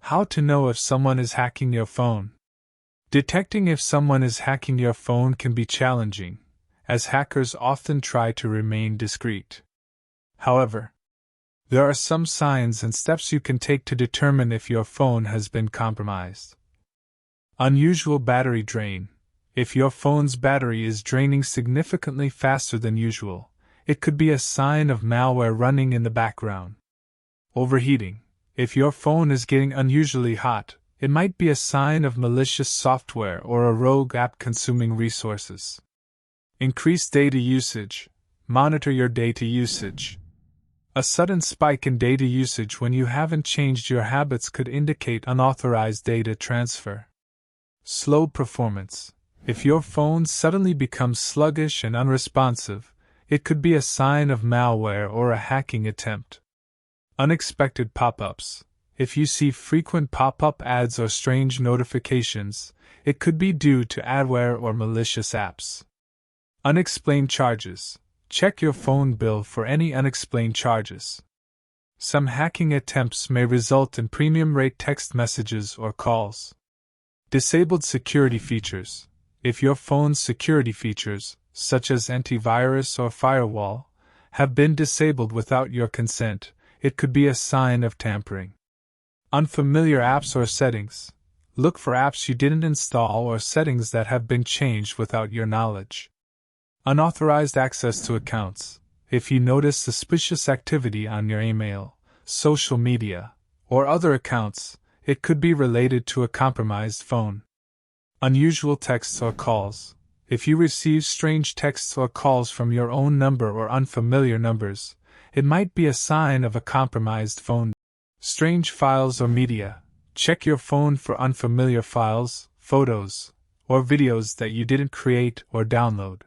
How to know if someone is hacking your phone. Detecting if someone is hacking your phone can be challenging, as hackers often try to remain discreet. However, there are some signs and steps you can take to determine if your phone has been compromised. Unusual battery drain. If your phone's battery is draining significantly faster than usual, it could be a sign of malware running in the background. Overheating. If your phone is getting unusually hot, it might be a sign of malicious software or a rogue app consuming resources. Increased data usage. Monitor your data usage. A sudden spike in data usage when you haven't changed your habits could indicate unauthorized data transfer. Slow performance. If your phone suddenly becomes sluggish and unresponsive, it could be a sign of malware or a hacking attempt. Unexpected pop-ups. If you see frequent pop-up ads or strange notifications, it could be due to adware or malicious apps. Unexplained charges. Check your phone bill for any unexplained charges. Some hacking attempts may result in premium rate text messages or calls. Disabled security features. If your phone's security features, such as antivirus or firewall, have been disabled without your consent, it could be a sign of tampering. Unfamiliar apps or settings. Look for apps you didn't install or settings that have been changed without your knowledge. Unauthorized access to accounts. If you notice suspicious activity on your email, social media, or other accounts, it could be related to a compromised phone. Unusual texts or calls. If you receive strange texts or calls from your own number or unfamiliar numbers, it might be a sign of a compromised phone. Strange files or media. Check your phone for unfamiliar files, photos, or videos that you didn't create or download.